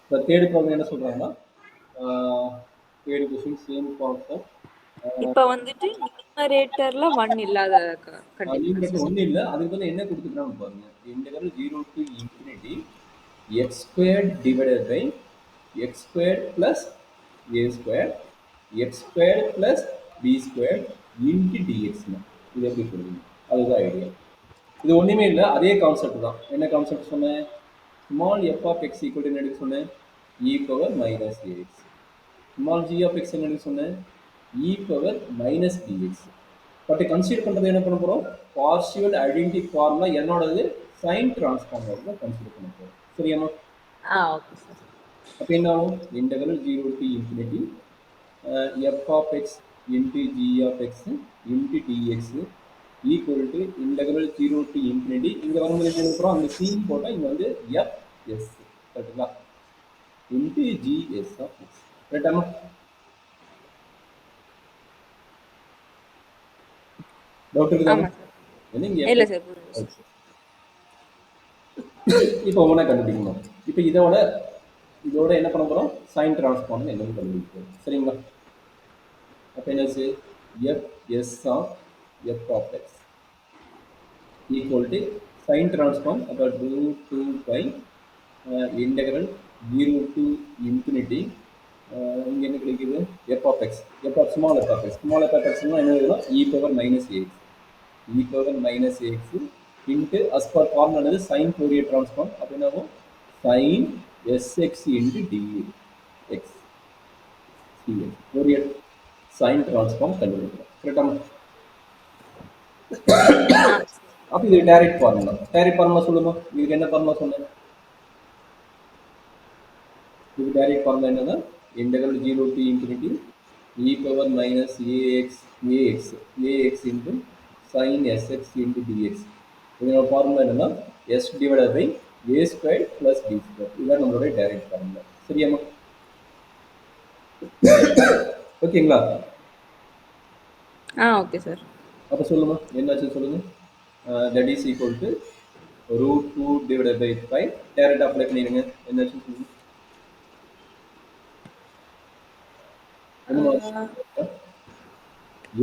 இப்போ third problem என்ன சொல்றாங்கன்னா தேர்ட் கொஸ்டின் சேம் கான்செப்ட். இப்ப வந்துட்டு நியூமரேட்டர்ல 1 இல்லாத கண்டிப்பா. ஒன்றும் இல்லை, அதுக்கு பதில் என்ன கொடுத்துக்கிறாங்க பாருங்க. Integral 0 to infinity x squared divided by x squared plus a squared x squared plus b squared into dx. இது எப்படி சொல்லுவீங்க? அதுதான் ஐடியா. இது ஒன்றுமே இல்லை, அதே கான்செப்ட் தான். என்ன கான்செப்ட் சொன்னேன்? Small f of x equal என்ன எடுக்க சொன்னேன்? E power minus a x. Small g of x என்ன எடுக்க சொன்னேன்? E power minus d x. But consider பண்ணுறது என்ன பண்ண போகிறோம்? பார்ஷியல் ஐடென்டி ஃபார்முலா என்னோடது சைன் டிரான்ஸ்ஃபார்மர் தான் கன்சிடர் பண்ண போகிறோம். சரியாமா? Okay sir. அப்போ என்ன ஆகும்? Integral 0 to infinity f of x into g of x into d x equal to integral 0 to infinity. இங்கே வரும்போது என்ன இருக்கிறோம்? அங்கே சி போட்டால் இங்கே வந்து எஃப் எஸ் கரெக்டுங்களா? Into g s of x. கரெக்டாமா? டவுட் இருக்குதா? இல்ல சார், புரியுது. இப்போ ஒவ்வொன்றா கண்டுபிடிக்கணும். இப்போ இதோட என்ன பண்ண போகிறோம்? சைன் டிரான்ஸ்ஃபார்ம் என்னன்னு கண்டுபிடிக்கிறோம். சரிங்களா? அப்போ என்னாச்சு? F s of f of x equal to sine transform அப்போ root 2 pi integral 0 to infinity. இங்கே என்ன கிடைக்குது? F of x, f of small f of x. Small f of எக்ஸ்னா என்ன எழுதலாம்? E power minus a x, e power minus a x into as per form ஆனது sine Fourier transform. அப்போ என்ன ஆகும்? Sine s x into d x c x Fourier sine transform கண்டுபிடிக்கிறோம். கரெக்டாக? அப்போ இது டைரக்ட் ஃபார்முலா. டைரக்ட் ஃபார்முலா சொல்லுமா? இதுக்கு என்ன ஃபார்முலா சொன்னேன்? இது டைரக்ட் ஃபார்முலா என்னன்னா integral 0 to infinity e power minus ax into sin sx into dx. இதோட ஃபார்முலா என்னன்னா s divided by a squared plus b squared. இதுதான் நம்மளுடைய டைரக்ட் ஃபார்முலா. சரியாமா? ஓகேங்களா? Okay sir. அப்போ சொல்லுமா என்னாச்சு சொல்லுங்க. That is equal to root 2 divided by 5. Direct apply பண்ணிடுங்க. என்னாச்சு சொல்லுங்க.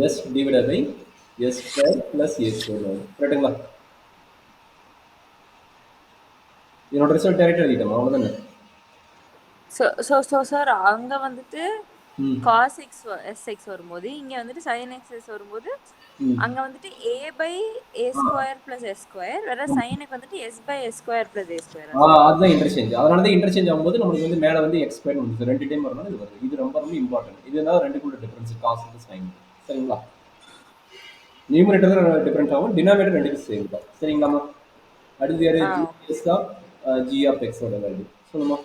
s divided by s square plus a square வரும். கரெக்டுங்களா? இதோட ரிசல்ட் டைரக்ட் எழுதிட்டோம், அவ்வளோதானே. சார் அங்க வந்துட்டு cos x sx வரும்போது இங்க வந்துட்டு sin xs வரும்போது அங்க வந்துட்டு a by a square plus s square வேற sin க்கு வந்துட்டு s by s square plus a square. அதுதான் இன்டர்சேஞ்ச். அதனால தான் இன்டர்சேஞ்ச் ஆகும்போது நம்மளுக்கு வந்து மேலே வந்து எக்ஸ் ஸ்கொயர் வந்து ரெண்டு டைம் வரணும். இது வருது. இது ரொம்ப ரொம்ப இம்பார்ட்டன்ட். இதுதான் ரெண்டுக்குள்ள டிஃபரன்ஸ், காஸ் சைன். சரிங்களா? நியூமரேட்டர் தான் டிஃபரெண்ட் ஆகும், டினாமினேட்டர் ரெண்டுக்கும் சேம் தான். சரிங்களாமா? அடுத்து யாரு? ஜிஎஸ் ஆஃப் ஜி ஆஃப் எக்ஸோட வேல்யூ சொல்லுமா.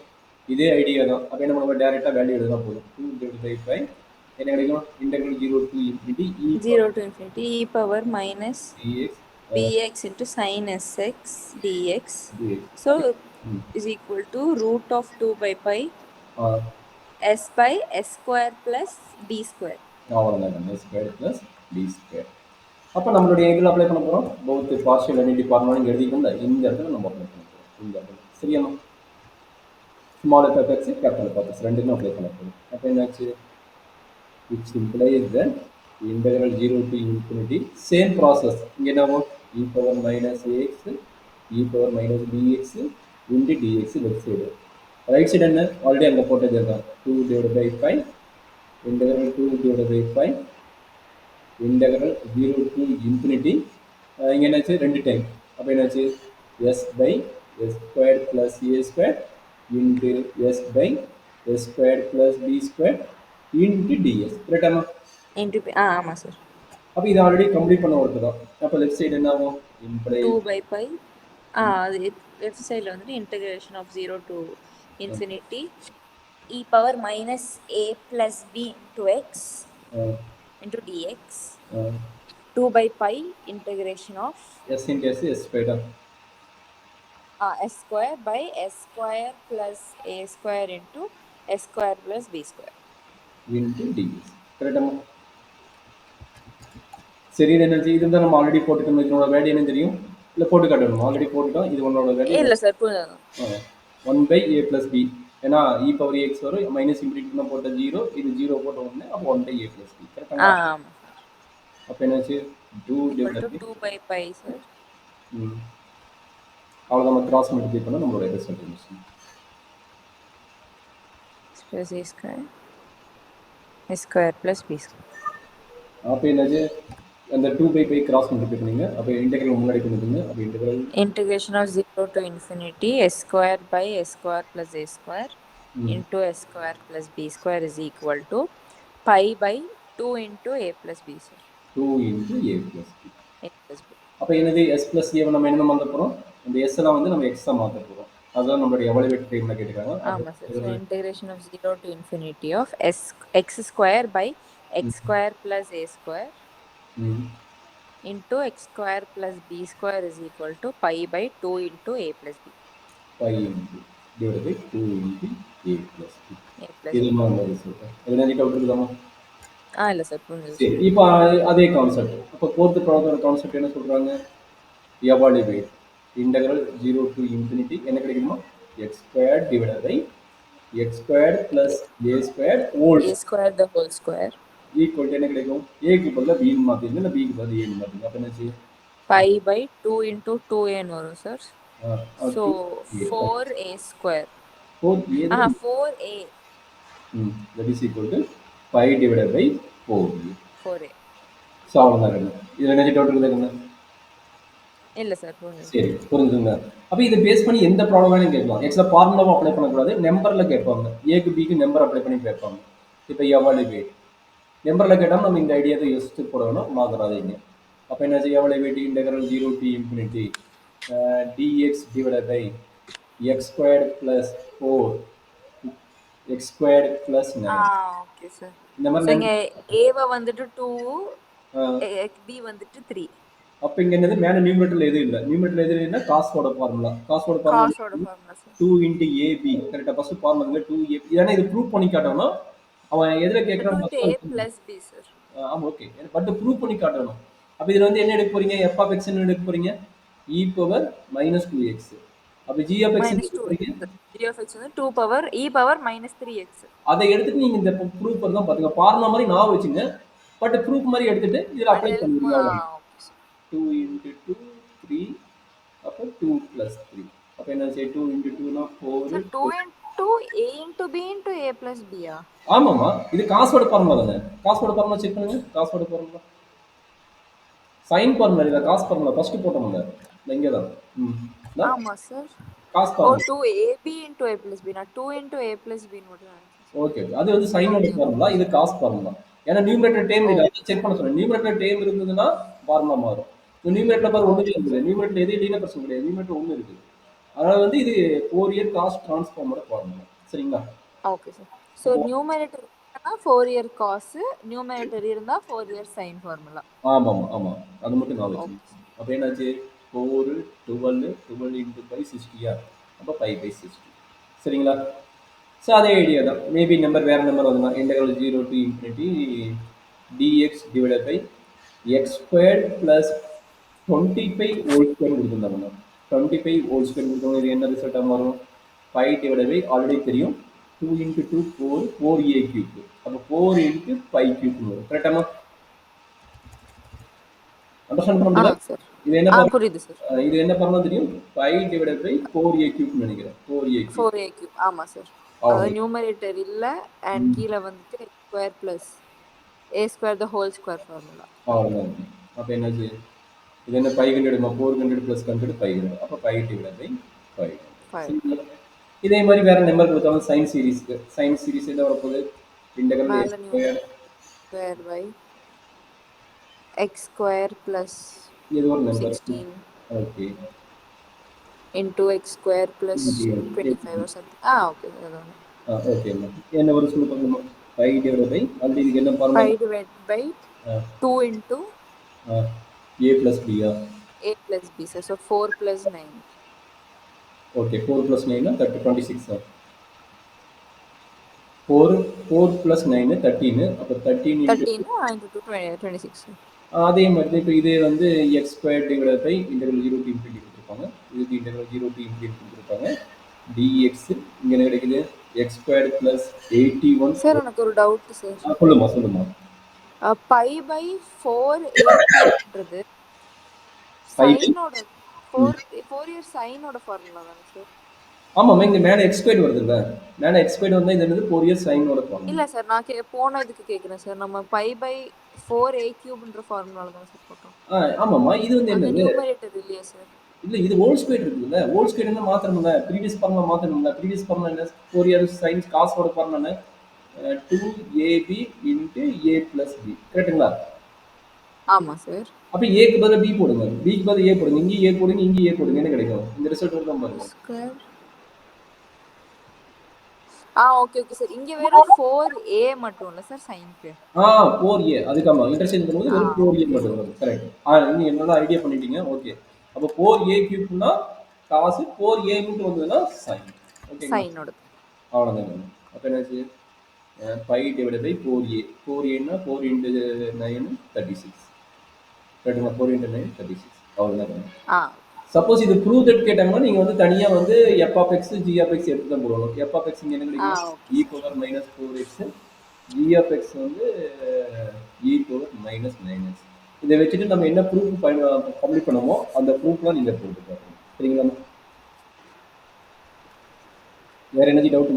இதே ஐடியா தான். அப்போ என்ன நம்ம டேரெக்டாக வேல்யூ எழுதலாம் போதும். 2 divided by 5 என்ன கிடைக்கும்? Integral 0 to infinity e power minus bx into sin sx dx. So is equal to root of 2 by pi s by s square plus d square. அவ்வளோதான், s square plus d square. அப்போ நம்மளுடைய இதில் apply பண்ண போகிறோம். Both partial identity formula இங்கே எழுதிக்கோங்க. இந்த இடத்துல நம்ம அப்ளை பண்ண போகிறோம். இந்த இடத்துல சரியாமா? Small f x capital f x ரெண்டுமே அப்ளை பண்ண போகிறோம். அப்போ என்னாச்சு? which implies that integral 0 to infinity same process. இங்கே என்ன ஆகும்? e power minus ax e power minus bx into dx left side. Right side என்ன? ஆல்ரெடி அங்கே போட்டது தான். 2 divided by 5 integral 2 divided by 5 integral 0 to infinity. இங்கே என்னாச்சு? ரெண்டு டைம். அப்போ என்னாச்சு? s by s squared plus a squared into s by s squared plus b squared into ds. கரெக்டாமா? ஆமா சார். அப்போ இது ஆல்ரெடி கம்ப்ளீட் பண்ண ஒர்க் தான். அப்போ லெஃப்ட் சைடு என்ன ஆகும்? 2 by pi. லெஃப்ட் சைடுல வந்துட்டு integration of 0 to infinity e power minus a plus b into x into dx. 2 by pi integration of s into s squared s square by s square plus a square into s square plus b square into ds. கரெக்டாமா? சரி, energy இது தான் நம்ம already போட்டுட்டோம். இதனோட value என்ன தெரியும்? இல்லை போட்டு காட்டணும். ஆல்ரெடி போட்டுட்டோம். இது ஒன்னோட வேல்யூ இல்லை sir. 1 by a plus b ஏன்னா இ பவர் எக்ஸ் வரும் மைனஸ் இன்ஃபினிட்டி போட்ட 0 இது 0 போட்ட ஒன்று அப்போ 1 பை ஏ ப்ளஸ் பி கரெக்டாங்களா? ஆமாம் சார். அப்போ என்னாச்சு 2 equal to divided by 2 by by sir. அவ்வளோ நம்ம கிராஸ் மல்டிப்ளை பண்ணால் நம்மளோட ரிசல்ட் இருந்துச்சு. Plus a square. A square plus b square. அப்போ என்னாச்சு அந்த 2 பை பை கிராஸ் மல்டிப்ளை பண்ணீங்க அப்போ இன்டெகிரல் முன்னாடி பண்ணுங்க அப்போ integral Integration of 0 to infinity s square by s square plus a square into s square plus b square is equal to pi by 2 into a plus b sir. 2 into a plus b. A plus b. அப்போ என்னது S plus A நம்ம என்ன மாற்ற போகிறோம்? அந்த S எல்லாம் வந்து நம்ம எக்ஸாக மாற்ற போகிறோம். அதுதான் நம்மளுடைய எவலுவேட் டைமில் கேட்டுருக்காங்க. ஆமாம் sir. So integration of 0 to infinity of x square by x square plus a square into x square plus b square is equal to pi by 2 into a plus b. Pi into divided by 2 into a plus b. A plus இது b. மாதிரி result. எதனா doubt இருக்குதாமா? இல்லை sir புரிஞ்சுது. சரி இப்போ அதே concept இப்போ fourth ப்ராப்ளத்தோட concept என்ன சொல்கிறாங்க? எவாலுவேட் இன்டெகிரல் 0 to infinity என்ன கிடைக்குமா? X square divided by x square plus a square whole a square the whole square equal என்ன கிடைக்கும்? ஏக்கு பதிலாக பின்னு மாற்றிங்க இல்லை பிக்கு பதிலாக ஏன்னு மாற்றிங்க அப்போ என்னாச்சு pi by 2 into 2a வரும் sir. So 4a square. 4a. That is equal to pi divided by 4a. 4a. So அவ்வளோதான். இதில் என்ன டவுட் இருக்குதுங்க? இல்லை சார் புரிஞ்சுது. சரி புரிஞ்சுதுங்க. அப்போ இதை பேஸ் பண்ணி எந்த ப்ராப்ளம் வேணும் கேட்கலாம். எக்ஸ்ட்ரா ஃபார்முலாவும் அப்ளை பண்ணக்கூடாது, நம்பரில் கேட்பாங்க. ஏக்கு பிக்கு நம்பர் அப்ளை பண்ணி கேட்பாங்க. இப்போ எவாலுவேட் நம்பரில் கேட்டால் நம்ம இந்த ஐடியாவை யோசிச்சு போடணும், மாத்திராதீங்க. அப்போ என்ன செய்ய evaluate integral 0 to infinity dx divided by x squared plus 4 x squared plus 9. Okay sir. இந்த மாதிரி இங்க a வந்துட்டு 2 b வந்துட்டு 3. அப்போ இங்க என்னது மேல நியூமரேட்டர்ல எதுவும் இல்லை. நியூமரேட்டர்ல எது இல்லைன்னா காஸ்வோட ஃபார்முலா. காஸ்வோட ஃபார்முலா 2 into ab கரெக்டா ஃபர்ஸ்ட் ஃபார்முலா 2ab. இதனா இது ப்ரூவ் பண்ணி காட்டணும். அவன் எதுல கேக்குறான்? a plus b sir. ஆமா ஓகே. பட் ப்ரூவ் பண்ணி காட்டணும். அப்ப இதுல வந்து என்ன எடுக்க போறீங்க? f of x ன்னு எடுக்க போறீங்க. e power minus 2x. அப்ப g of x எடுக்க போறீங்க. g of x வந்து 2 power e power minus 3x. அதை எடுத்துட்டு நீங்க இந்த ப்ரூஃப் தான் பாத்துங்க. ஃபார்முலா மாதிரி நான் வச்சுங்க. பட் ப்ரூஃப் மாதிரி எடுத்துட்டு இதுல அப்ளை பண்ணுவீங்க. 2 into 2 3 அப்ப 2 plus 3 அப்ப என்ன செய்ய 2 into 2 னா 4 so 2 into a into b into a plus b ஆ? ஆமாமா இது காஸ்வோட ஃபார்முலா தானே. காஸ்வோட ஃபார்முலா செக் பண்ணுங்க. காஸ்வோட ஃபார்முலா சைன் ஃபார்முலா இல்ல காஸ் ஃபார்முலா ஃபர்ஸ்ட் போட்டோம்ல இங்க தான். ஆமா sir. Cos formula 2ab into a plus b நான் 2 into a plus b ன்னு போடுறேன். ஓகே அது வந்து சைனோட ஃபார்முலா, இது காஸ் ஃபார்முலா. ஏன்னா நியூமரேட்டர் டேம் இல்ல செக் பண்ண சொல்றேன். நியூமரேட்டர் டேம் இருந்ததுன்னா ஃபார்முலா மாறும். நியூமரேட்டர் பார் ஒண்ணுமே இல்லை. நியூமரேட்டர் எது இல்லைன்னா பிரச்சனை கிடையாது. நியூமரேட்டர் ஒன்று இருக்குது. அதனால வந்து இது 4 இயர் காஸ்ட் டிரான்ஸ்ஃபார்மோட ஃபார்முலா. சரிங்களா? Okay sir. ஸோ நியூமரேட்டர் இருந்தா 4 இயர் காஸ், நியூமரேட்டர் இருந்தா 4 இயர் சைன் ஃபார்முலா. ஆமாம் ஆமாம் அது மட்டும் நான் வச்சுருக்கேன். அப்போ என்னாச்சு 4 12 12 இன்ட்டு பை 60 அப்போ 5 by 60. சரிங்களா? ஸோ அதே ஐடியா தான். மேபி நம்பர் வேறு நம்பர் வந்து integral 0 to infinity dx divided by x squared plus 25 whole square கொடுத்துருந்தாங்க. 25 whole square கொடுத்தவங்க இது என்ன ரிசல்ட்டாக மாறும்? 5 divided by ஆல்ரெடி தெரியும் 2 into 2 4 4a cube. அப்போ 4 into 5 cube வரும். கரெக்டாமா? அண்டர்ஸ்டாண்ட் பண்ண முடியல? இது என்ன புரியுது சார். இது என்ன பண்ணா தெரியும்? 5 divided by 4a cube நினைக்கிறேன். 4a cube. ஆமா சார். அது நியூமரேட்டர் இல்ல and கீழ வந்துட்டு x square plus a square the whole square formula. அவ்வளவுதான். அப்ப என்னது? இது என்ன 500 மா 400 plus 100 500. அப்ப 5 divided by 5. இதே மாதிரி வேற நம்பர் கொடுத்தாலும் சைன் சீரிஸ்க்கு சைன் சீரிஸ் என்ன வரப்போகுது? Integral square by x square plus இது ஒரு number 16 okay into x square plus 25 or something. Okay அதான். ஓகே என்ன ஒரு சொல்ல பண்ணுமா 5 divided by ஆல்ரெடி இதுக்கு என்ன formula 5 divided by 2 into a plus b a plus b so 4 plus 9. Okay 4 plus 9 26 4 plus 9 13 அப்ப 13 into 26. அதே மாதிரி இப்போ இது வந்து x square divided by integral 0 to infinity கொடுத்துருப்பாங்க. இதுக்கு இன்டெகிரல் 0 to infinity கொடுத்துருப்பாங்க. dx இங்கே என்ன கிடைக்குது? எக்ஸ் ஸ்கொயர்டு ப்ளஸ் 81 சார் எனக்கு ஒரு டவுட் சார். சொல்லுமா சொல்லுமா. பை பை 4a கியூப்ன்றது சைனோட 4 இயர் சைனோட ஃபார்முலா தானே சார்? ஆமாம், இங்கே மேலே எக்ஸ் ஸ்கொயர்டு வருதுல்ல, மேலே எக்ஸ் ஸ்கொயர்டு வந்தால் இது என்னது 4 இயர்ஸ் சைனோட ஃபார்முலா. இல்லை சார், நான் போன இதுக்கு கேட்குறேன் சார். நம்ம பை பை 4a கியூப்ன்ற ஃபார்முலால தானே சார் போட்டோம். ஆமாம்மா, இது வந்து அந்த என்னது நியூமரேட்டர் இல்லையா சார்? இல்லை, இது ஹோல் ஸ்கொயர் இருக்குல்ல, ஹோல் ஸ்கொயர் என்ன மாற்றணும்ல, ப்ரீவியஸ் ஃபார்முலா மாற்றணும்ல. ப்ரீவியஸ் ஃபார்முலா என்ன, 4 இயர்ஸ் சைன்ஸ் காசோட ஃபார்முலா என்ன, 2ab into a plus b, கரெக்டுங்களா? ஆமாம் சார். அப்போ ஏக்கு பதில் பி போடுங்க, பிக்கு பதில் ஏ போடுங்க, இங்கேயும் ஏ போடுங்க, இங்கேயும் ஏ போடுங்க, என்ன கிடைக்கும்? இந்த ரிசல்ட் வந்து பாருங்க. ஸ்கொயர். Okay okay sir. இங்க வெறும் 4a மட்டும் இல்ல சார் சைனுக்கு. 4a அதுக்காமா இன்டர்சேஞ்ச் பண்ணும்போது வெறும் 4a மட்டும் வரும். கரெக்ட். நீங்க என்னோட ஐடியா பண்ணிட்டீங்க. ஓகே. அப்போ 4a கியூப்னா காசு, 4a மட்டும் வந்ததுன்னா சைன். ஓகேங்களா? சைனோட. அவ்வளவுதான். அப்போ என்னாச்சு? 5 divided by 4a. 4a னா 4 into 9 36. கரெக்ட்டுங்களா? 4 into 9 36. அவ்வளவுதான். சப்போஸ் இது ப்ரூவ் தட் கேட்டாங்கன்னா நீங்க வந்து தனியா வந்து f of x g of x எடுத்து தான் போடணும். f of x இங்க என்ன கிடைக்கும்? e power minus 4x, g of x வந்து e power minus 9x. இதை வச்சுட்டு நம்ம என்ன ப்ரூஃப் கம்ப்ளீட் பண்ணுமோ அந்த ப்ரூஃப்லாம் நீங்க போட்டு பாருங்க. சரிங்களா? வேற என்ன டவுட்?